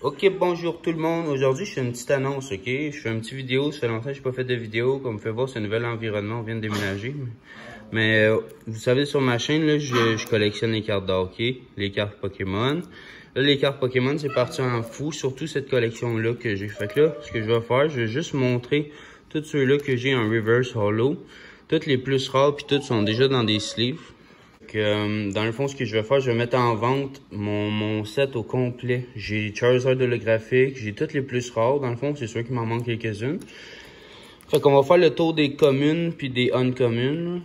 Ok, bonjour tout le monde. Aujourd'hui, je fais une petite annonce, ok? Je fais une petite vidéo. Ça fait longtemps que je n'ai pas fait de vidéo. Comme vous pouvez voir, c'est un nouvel environnement. On vient de déménager. Mais vous savez, sur ma chaîne, là, je collectionne les cartes de hockey, les cartes Pokémon. Là, les cartes Pokémon, c'est parti en fou. Surtout cette collection-là que j'ai. Fait que là, ce que je vais faire, je vais juste montrer tous ceux-là que j'ai en reverse holo. Toutes les plus rares, puis toutes sont déjà dans des sleeves. Dans le fond, ce que je vais faire, je vais mettre en vente mon set au complet. J'ai Charizard holographique, j'ai toutes les plus rares. Dans le fond, c'est sûr qu'il m'en manque quelques-unes. Fait qu'on va faire le tour des communes puis des uncommon.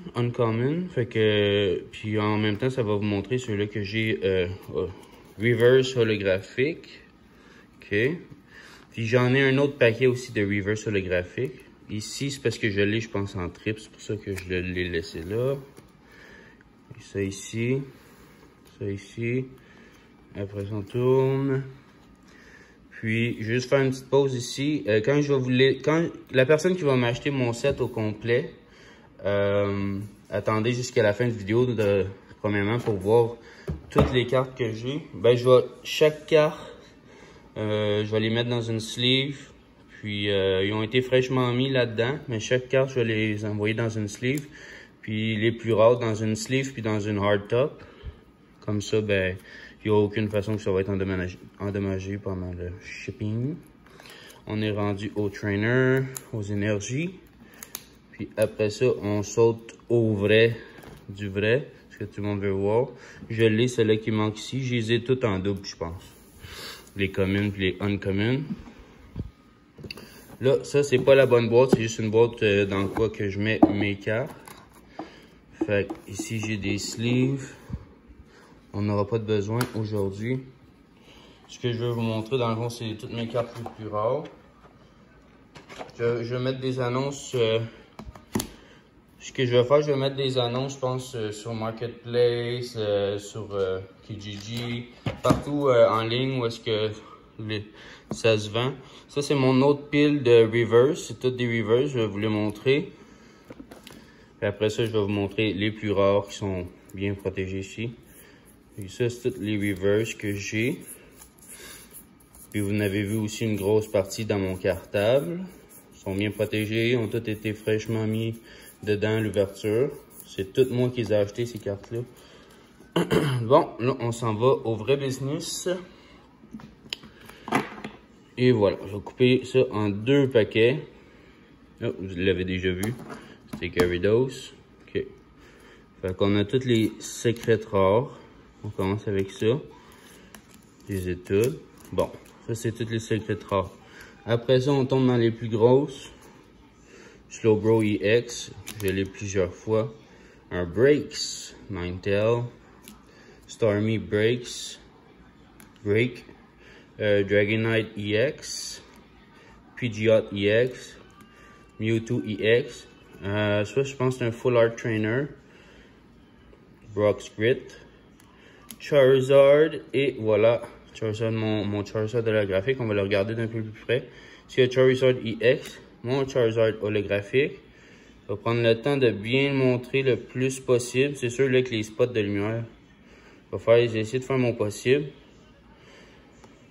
Fait que, puis en même temps, ça va vous montrer ceux-là que j'ai reverse holographique. Ok. Puis j'en ai un autre paquet aussi de reverse holographique. Ici, c'est parce que je l'ai, je pense, en trip. C'est pour ça que je l'ai laissé là. Et ça ici. Après ça, on tourne. Puis, je vais juste faire une petite pause ici. Quand la personne qui va m'acheter mon set au complet, attendez jusqu'à la fin de la vidéo, premièrement, pour voir toutes les cartes que j'ai. Ben, chaque carte, je vais les mettre dans une sleeve. Puis, ils ont été fraîchement mis là-dedans. Mais chaque carte, je vais les envoyer dans une sleeve. Puis, les plus rares dans une sleeve, puis dans une hardtop. Comme ça, ben, il n'y a aucune façon que ça va être endommagé pendant le shipping. On est rendu au trainer, aux énergies. Puis après ça, on saute au vrai, du vrai, ce que tout le monde veut voir. Je l'ai, celle-là qui manque ici. Je les ai toutes en double, je pense. Les communes puis les uncommon. Là, ça, c'est pas la bonne boîte. C'est juste une boîte dans quoi que je mets mes cartes. Fait que ici, j'ai des sleeves. On n'aura pas de besoin aujourd'hui. Ce que je vais vous montrer, dans le fond, c'est toutes mes cartes les plus rares. Je vais mettre des annonces. Ce que je vais faire, je vais mettre des annonces, je pense, sur Marketplace, sur Kijiji, partout en ligne où est-ce que ça se vend. Ça, c'est mon autre pile de reverse. C'est toutes des reverse. Je vais vous les montrer. Et après ça, je vais vous montrer les plus rares qui sont bien protégés ici. Et ça, c'est toutes les reverse que j'ai. Puis vous en avez vu aussi une grosse partie dans mon cartable. Ils sont bien protégés, ont tous été fraîchement mis dedans l'ouverture. C'est tout moi qui les ai achetés, ces cartes-là. Bon, là, on s'en va au vrai business. Et voilà, je vais couper ça en 2 paquets. Oh, vous l'avez déjà vu. C'était Gyarados. OK. Fait qu'on a toutes les secrets rares. On commence avec ça. Je les ai toutes. Bon, ça c'est toutes les secrets rares. Après ça, on tombe dans les plus grosses. Slowbro EX, je l'ai plusieurs fois. Un Breaks, Ninetale. Starmie Break. Dragonite EX. Pidgeot EX. Mewtwo EX. Ça, je pense que c'est un Full Art Trainer. Brock's Grit. Charizard, et voilà, Charizard, mon Charizard holographique, on va le regarder d'un peu plus près. C'est un Charizard EX, mon Charizard holographique. Je vais prendre le temps de bien le montrer le plus possible. C'est sûr là que les spots de lumière, j'ai essayé de faire mon possible.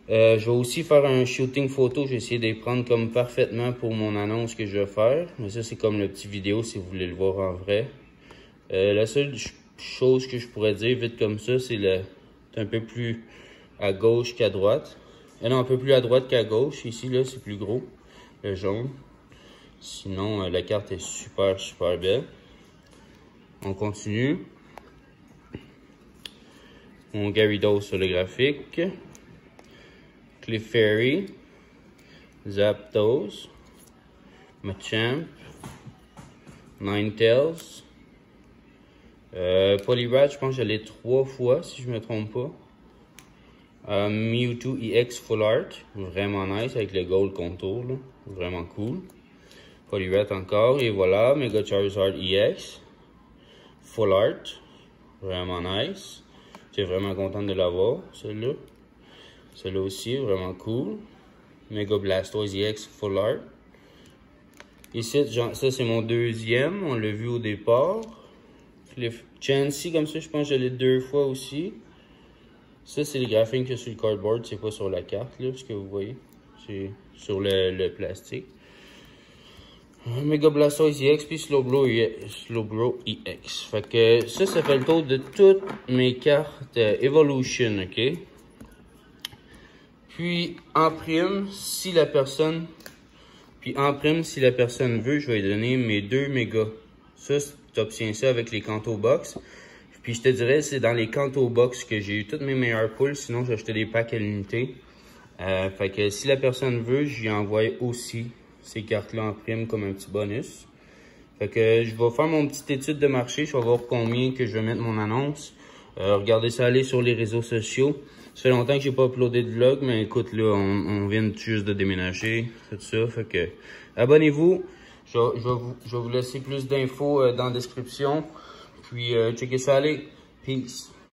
Je vais aussi faire un shooting photo, je vais essayer de les prendre comme parfaitement pour mon annonce que je vais faire. Mais ça, c'est comme le petit vidéo si vous voulez le voir en vrai. La seule chose que je pourrais dire vite comme ça, c'est un peu plus à gauche qu'à droite. Non, un peu plus à droite qu'à gauche. Ici, là, c'est plus gros, le jaune. Sinon, la carte est super belle. On continue. Mon Gyarados holographique. Clefairy. Zapdos. Machamp. Ninetales. Poliwrath, je pense que je l'ai 3 fois, si je me trompe pas. Mewtwo EX Full Art, vraiment nice, avec le gold contour, là. Vraiment cool. Poliwrath encore, et voilà, Mega Charizard EX. Full Art, vraiment nice. J'étais vraiment content de l'avoir, celle-là. Celle-là aussi, vraiment cool. Mega Blastoise EX Full Art. Ici, ça c'est mon deuxième, on l'a vu au départ. Chansey, comme ça, je pense que je l'ai 2 fois aussi. Ça, c'est les graphiques qu'il y a sur le cardboard, c'est pas sur la carte, là, ce que vous voyez. C'est sur le plastique. Mega Blastoise EX puis Slowbro EX. Fait que ça fait le tour de toutes mes cartes Evolution, ok? Puis en prime, si la personne veut, je vais lui donner mes 2 mégas. Ça, tu obtiens ça avec les Kanto Box. Puis je te dirais, c'est dans les Kanto Box que j'ai eu toutes mes meilleures poules, sinon j'ai acheté des packs à l'unité. Fait que si la personne veut, j'y envoie aussi ces cartes-là en prime comme un petit bonus. Fait que je vais faire mon petite étude de marché, je vais voir combien que je vais mettre mon annonce. Regardez ça aller sur les réseaux sociaux. Ça fait longtemps que j'ai pas uploadé de vlog, mais écoute là, on vient juste de déménager, tout ça. Fait que abonnez-vous. Je vais vous laisser plus d'infos dans la description. Puis checkez ça aller. Peace.